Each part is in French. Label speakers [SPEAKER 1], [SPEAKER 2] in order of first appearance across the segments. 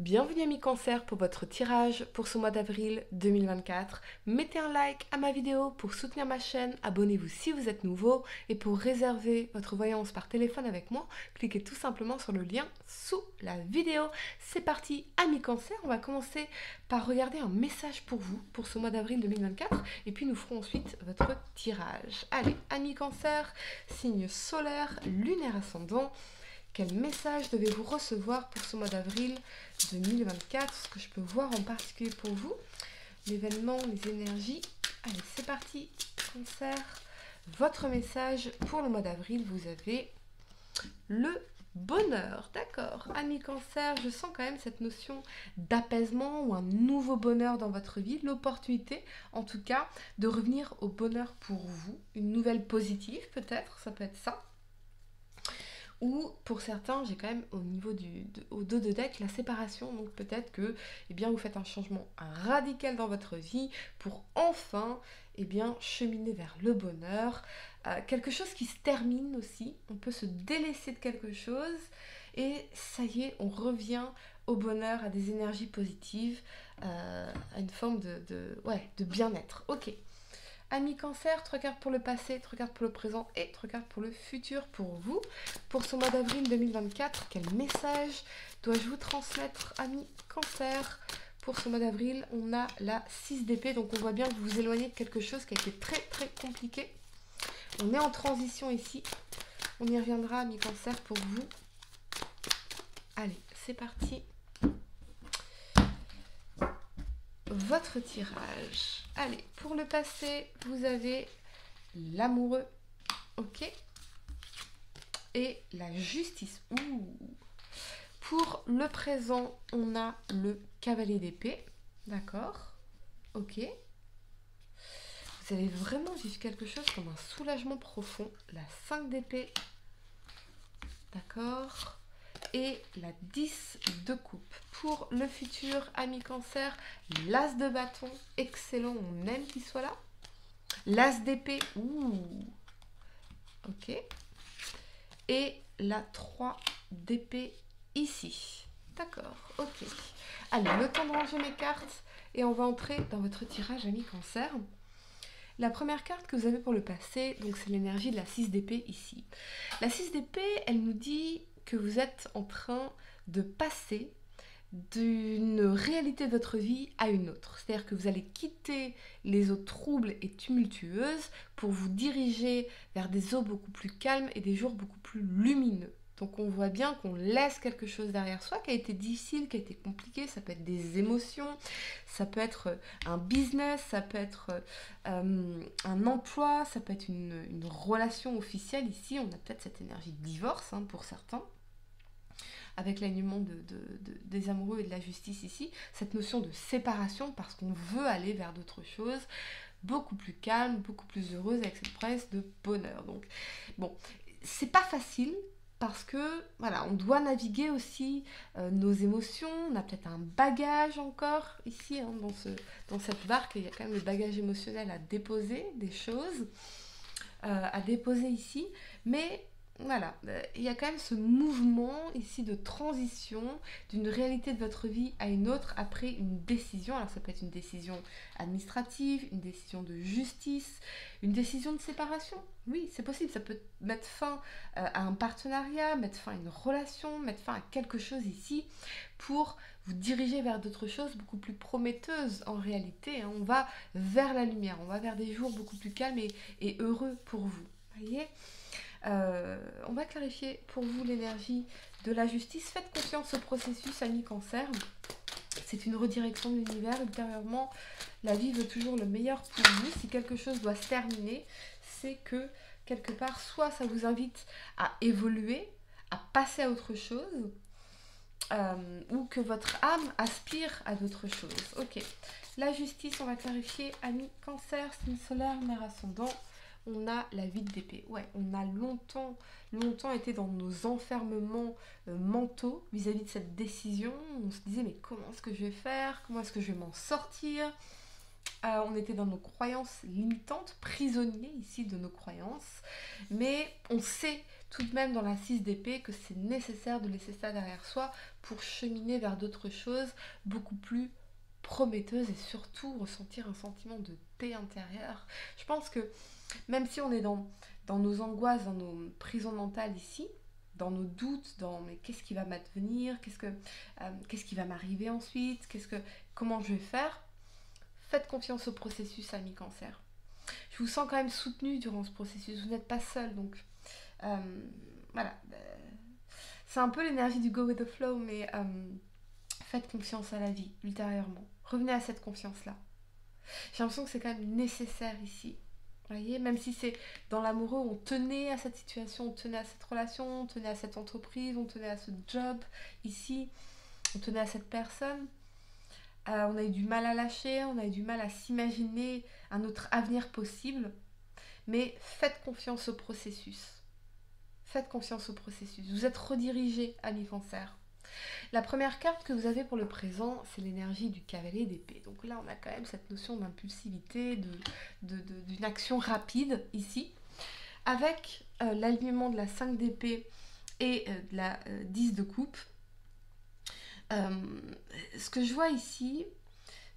[SPEAKER 1] Bienvenue amis Cancer pour votre tirage pour ce mois d'avril 2024. Mettez un like à ma vidéo pour soutenir ma chaîne, abonnez-vous si vous êtes nouveau et pour réserver votre voyance par téléphone avec moi, cliquez tout simplement sur le lien sous la vidéo. C'est parti amis Cancer, on va commencer par regarder un message pour vous pour ce mois d'avril 2024 et puis nous ferons ensuite votre tirage. Allez amis Cancer, signe solaire, lunaire ascendant. Quel message devez-vous recevoir pour ce mois d'avril 2024? Ce que je peux voir en particulier pour vous, l'événement, les énergies. Allez, c'est parti, Cancer. Votre message pour le mois d'avril, vous avez le bonheur. D'accord, amis Cancer, je sens quand même cette notion d'apaisement ou un nouveau bonheur dans votre vie, l'opportunité, en tout cas, de revenir au bonheur pour vous. Une nouvelle positive, peut-être, ça peut être ça. Ou pour certains, j'ai quand même au niveau au dos de deck la séparation, donc peut-être que vous faites un changement radical dans votre vie pour enfin cheminer vers le bonheur. Quelque chose qui se termine aussi, on peut se délaisser de quelque chose et ça y est, on revient au bonheur, à des énergies positives, à une forme de bien-être. Ok. Amis Cancer, 3 cartes pour le passé, 3 cartes pour le présent et 3 cartes pour le futur pour vous. Pour ce mois d'avril 2024, quel message dois-je vous transmettre, amis Cancer? Pour ce mois d'avril, on a la 6 d'épée, donc on voit bien que vous vous éloignez de quelque chose qui a été très très compliqué. On est en transition ici. On y reviendra, amis Cancer, pour vous. Allez, c'est parti. Votre tirage. Allez, pour le passé, vous avez l'amoureux, ok, et la justice. Ouh. Pour le présent, on a le cavalier d'épée, d'accord, ok. Vous allez vraiment vivre quelque chose comme un soulagement profond. La 5 d'épée, d'accord, et la 10 de coupe. Pour le futur, amis Cancer, l'as de bâton, excellent, on aime qu'il soit là. L'as d'épée, ouh, ok. Et la 3 d'épée ici. D'accord, ok. Allez, le temps de ranger mes cartes et on va entrer dans votre tirage, amis Cancer. La première carte que vous avez pour le passé, donc c'est l'énergie de la 6 d'épée ici. La 6 d'épée, elle nous dit que vous êtes en train de passer d'une réalité de votre vie à une autre. C'est-à-dire que vous allez quitter les eaux troubles et tumultueuses pour vous diriger vers des eaux beaucoup plus calmes et des jours beaucoup plus lumineux. Donc on voit bien qu'on laisse quelque chose derrière soi qui a été difficile, qui a été compliqué. Ça peut être des émotions, ça peut être un business, ça peut être un emploi, ça peut être une relation officielle. Ici, on a peut-être cette énergie de divorce pour certains, avec l'alignement des amoureux et de la justice ici, cette notion de séparation parce qu'on veut aller vers d'autres choses, beaucoup plus calme, beaucoup plus heureuse, avec cette promesse de bonheur. Donc, bon, c'est pas facile parce que, voilà, on doit naviguer aussi nos émotions, on a peut-être un bagage encore ici, dans cette barque, il y a quand même le bagage émotionnel à déposer, des choses à déposer ici, mais voilà, il y a quand même ce mouvement ici de transition d'une réalité de votre vie à une autre après une décision. Alors ça peut être une décision administrative, une décision de justice, une décision de séparation. Oui, c'est possible, ça peut mettre fin à un partenariat, mettre fin à une relation, mettre fin à quelque chose ici pour vous diriger vers d'autres choses beaucoup plus prometteuses en réalité. On va vers la lumière, on va vers des jours beaucoup plus calmes et heureux pour vous. Voyez, on va clarifier pour vous l'énergie de la justice. Faites confiance au processus, amis Cancer. C'est une redirection de l'univers. Ultérieurement, la vie veut toujours le meilleur pour vous. Si quelque chose doit se terminer, c'est que quelque part, soit ça vous invite à évoluer, à passer à autre chose, ou que votre âme aspire à d'autres choses. Ok. La justice, on va clarifier, amis Cancer, signe solaire, mère ascendant. On a la 8 d'épée. Ouais, on a longtemps été dans nos enfermements mentaux vis-à-vis de cette décision. On se disait, mais comment est-ce que je vais faire? Comment est-ce que je vais m'en sortir? On était dans nos croyances limitantes, prisonniers ici de nos croyances. Mais on sait tout de même dans la 6 d'épée que c'est nécessaire de laisser ça derrière soi pour cheminer vers d'autres choses beaucoup plus prometteuses et surtout ressentir un sentiment de paix intérieure. Je pense que même si on est dans nos angoisses, dans nos prisons mentales ici, dans nos doutes, dans mais qu'est-ce qui va m'advenir, qu'est-ce qui va m'arriver ensuite, comment je vais faire, faites confiance au processus, ami cancer. Je vous sens quand même soutenu durant ce processus, vous n'êtes pas seul, donc euh, voilà. C'est un peu l'énergie du go with the flow, mais faites confiance à la vie ultérieurement. Revenez à cette confiance-là. J'ai l'impression que c'est quand même nécessaire ici. Vous voyez, même si c'est dans l'amoureux, on tenait à cette situation, on tenait à cette relation, on tenait à cette entreprise, on tenait à ce job ici, on tenait à cette personne. On a eu du mal à lâcher, on a eu du mal à s'imaginer un autre avenir possible. Mais faites confiance au processus. Faites confiance au processus. Vous êtes redirigé, ami cancer. La première carte que vous avez pour le présent, c'est l'énergie du cavalier d'épée. Donc là, on a quand même cette notion d'impulsivité, d'une action rapide ici, avec l'alignement de la 5 d'épée et de la 10 de coupe. Ce que je vois ici,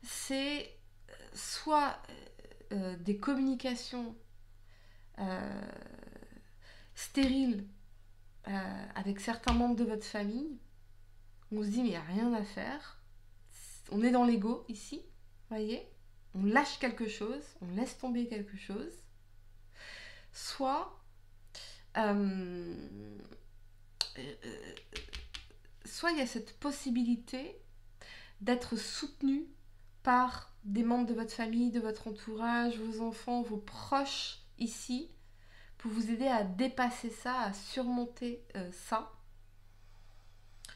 [SPEAKER 1] c'est soit des communications stériles avec certains membres de votre famille. On se dit mais il n'y a rien à faire. On est dans l'ego ici, voyez. On lâche quelque chose, on laisse tomber quelque chose. Soit il y a cette possibilité d'être soutenu par des membres de votre famille, de votre entourage, vos enfants, vos proches ici, pour vous aider à dépasser ça, à surmonter ça.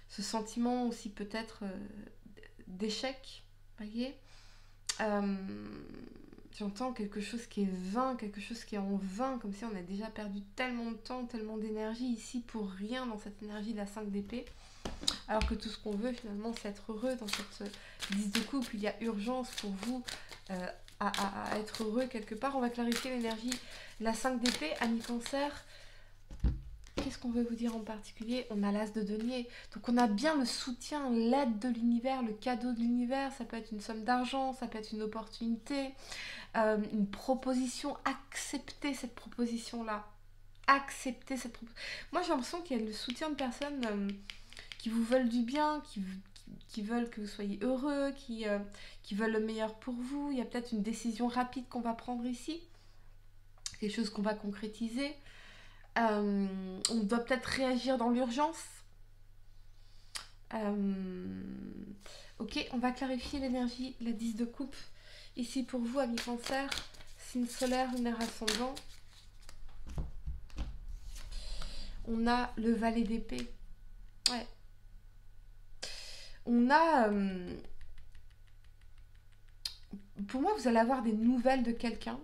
[SPEAKER 1] Ce sentiment aussi peut-être d'échec, voyez. J'entends quelque chose qui est vain, quelque chose qui est en vain, comme si on a déjà perdu tellement de temps, tellement d'énergie ici pour rien dans cette énergie de la 5 d'épée. Alors que tout ce qu'on veut finalement c'est être heureux dans cette 10 de coupe. Il y a urgence pour vous à être heureux quelque part. On va clarifier l'énergie de la 5 d'épée, ami cancer. Qu'est-ce qu'on veut vous dire en particulier? On a l'as de denier. Donc on a bien le soutien, l'aide de l'univers, le cadeau de l'univers. Ça peut être une somme d'argent, ça peut être une opportunité, une proposition. Acceptez cette proposition-là. Acceptez cette proposition. Moi j'ai l'impression qu'il y a le soutien de personnes qui vous veulent du bien, qui veulent que vous soyez heureux, qui veulent le meilleur pour vous. Il y a peut-être une décision rapide qu'on va prendre ici. Quelque chose qu'on va concrétiser. On doit peut-être réagir dans l'urgence. Ok, on va clarifier l'énergie, la 10 de coupe. Ici pour vous, ami cancer, signe solaire, lunaire ascendant. On a le valet d'épée. Ouais. On a... pour moi, vous allez avoir des nouvelles de quelqu'un.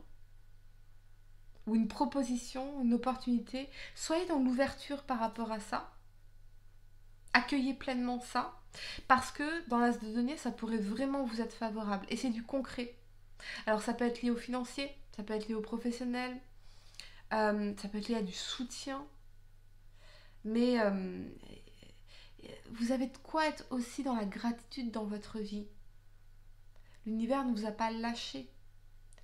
[SPEAKER 1] Ou une proposition, une opportunité. Soyez dans l'ouverture par rapport à ça. Accueillez pleinement ça. Parce que dans l'as de denier, ça pourrait vraiment vous être favorable. Et c'est du concret. Alors ça peut être lié au financier, ça peut être lié au professionnel, ça peut être lié à du soutien. Mais vous avez de quoi être aussi dans la gratitude dans votre vie. L'univers ne vous a pas lâché.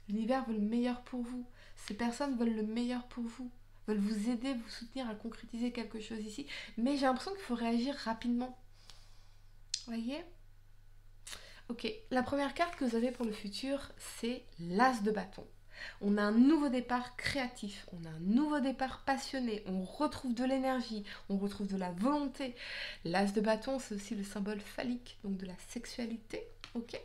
[SPEAKER 1] L'univers veut le meilleur pour vous. Ces personnes veulent le meilleur pour vous. Veulent vous aider, vous soutenir à concrétiser quelque chose ici. Mais j'ai l'impression qu'il faut réagir rapidement. Voyez ? Ok, la première carte que vous avez pour le futur, c'est l'as de bâton. On a un nouveau départ créatif, on a un nouveau départ passionné, on retrouve de l'énergie, on retrouve de la volonté. L'as de bâton, c'est aussi le symbole phallique, donc de la sexualité, ok ?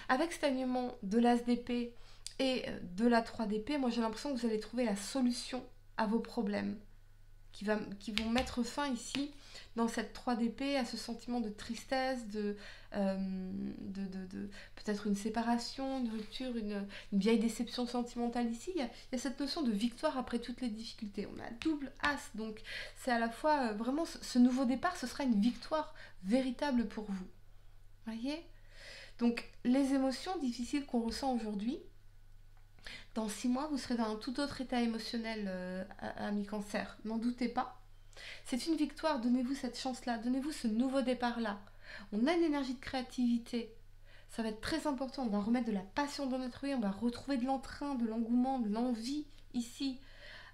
[SPEAKER 1] Avec cet alignement de l'as d'épée et de la 3 d'épée, moi j'ai l'impression que vous allez trouver la solution à vos problèmes qui vont mettre fin ici dans cette 3 d'épée à ce sentiment de tristesse, de peut-être une séparation, une rupture, une vieille déception sentimentale ici. Il y a cette notion de victoire après toutes les difficultés. On a double as, donc c'est à la fois vraiment ce nouveau départ, ce sera une victoire véritable pour vous. Voyez ? Donc, les émotions difficiles qu'on ressent aujourd'hui, dans 6 mois, vous serez dans un tout autre état émotionnel, ami Cancer. N'en doutez pas. C'est une victoire, donnez-vous cette chance-là, donnez-vous ce nouveau départ-là. On a une énergie de créativité. Ça va être très important, on va remettre de la passion dans notre vie, on va retrouver de l'entrain, de l'engouement, de l'envie ici.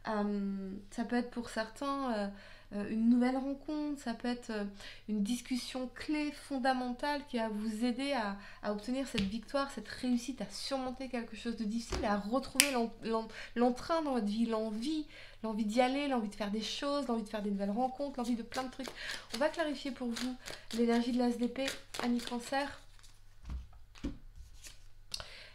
[SPEAKER 1] Ça peut être pour certains une nouvelle rencontre, ça peut être une discussion clé, fondamentale qui va vous aider à obtenir cette victoire, cette réussite, à surmonter quelque chose de difficile, à retrouver l'entrain dans votre vie, l'envie d'y aller, l'envie de faire des choses, l'envie de faire des nouvelles rencontres, l'envie de plein de trucs. On va clarifier pour vous l'énergie de l'As d'épée, ami Cancer.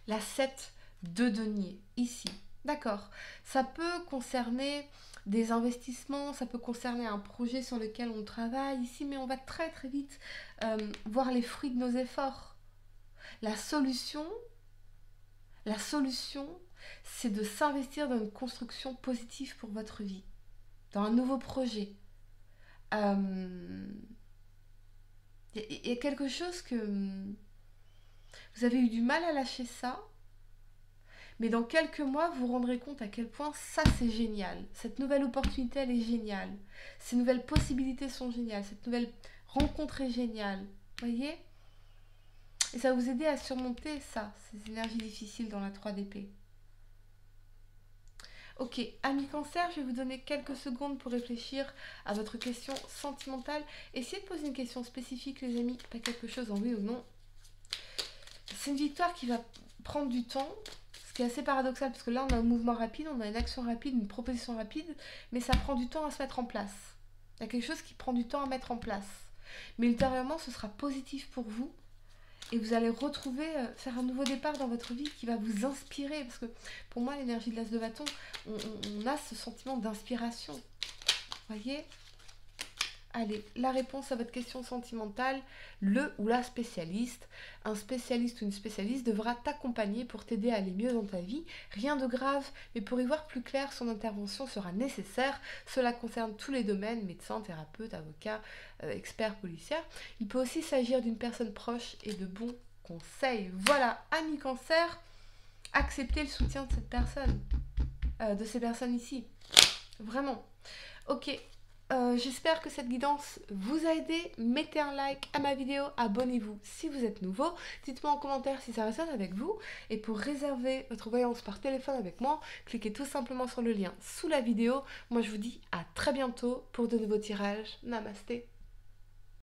[SPEAKER 1] La 7 de denier, ici. D'accord. Ça peut concerner des investissements, ça peut concerner un projet sur lequel on travaille ici, mais on va très très vite voir les fruits de nos efforts. La solution, c'est de s'investir dans une construction positive pour votre vie, dans un nouveau projet. Il y a quelque chose que vous avez eu du mal à lâcher ça, mais dans quelques mois, vous vous rendrez compte à quel point ça, c'est génial. Cette nouvelle opportunité, elle est géniale. Ces nouvelles possibilités sont géniales. Cette nouvelle rencontre est géniale. Vous voyez? Et ça va vous aider à surmonter ça, ces énergies difficiles dans la 3 d'épée. Ok, ami Cancer, je vais vous donner quelques secondes pour réfléchir à votre question sentimentale. Essayez de poser une question spécifique, les amis, pas quelque chose en oui ou non. C'est une victoire qui va prendre du temps, ce qui est assez paradoxal, parce que là, on a un mouvement rapide, on a une action rapide, une proposition rapide, mais ça prend du temps à se mettre en place. Il y a quelque chose qui prend du temps à mettre en place. Mais ultérieurement, ce sera positif pour vous, et vous allez retrouver, faire un nouveau départ dans votre vie qui va vous inspirer, parce que pour moi, l'énergie de l'As de bâton, on a ce sentiment d'inspiration. Voyez ? Allez, la réponse à votre question sentimentale, le ou la spécialiste. Un spécialiste ou une spécialiste devra t'accompagner pour t'aider à aller mieux dans ta vie. Rien de grave, mais pour y voir plus clair, son intervention sera nécessaire. Cela concerne tous les domaines, médecins, thérapeutes, avocats, experts, policiers. Il peut aussi s'agir d'une personne proche et de bons conseils. Voilà, ami Cancer, acceptez le soutien de cette personne, de ces personnes ici. Vraiment. Ok. J'espère que cette guidance vous a aidé. Mettez un like à ma vidéo, abonnez-vous si vous êtes nouveau. Dites-moi en commentaire si ça résonne avec vous. Et pour réserver votre voyance par téléphone avec moi, cliquez tout simplement sur le lien sous la vidéo. Moi je vous dis à très bientôt pour de nouveaux tirages. Namasté.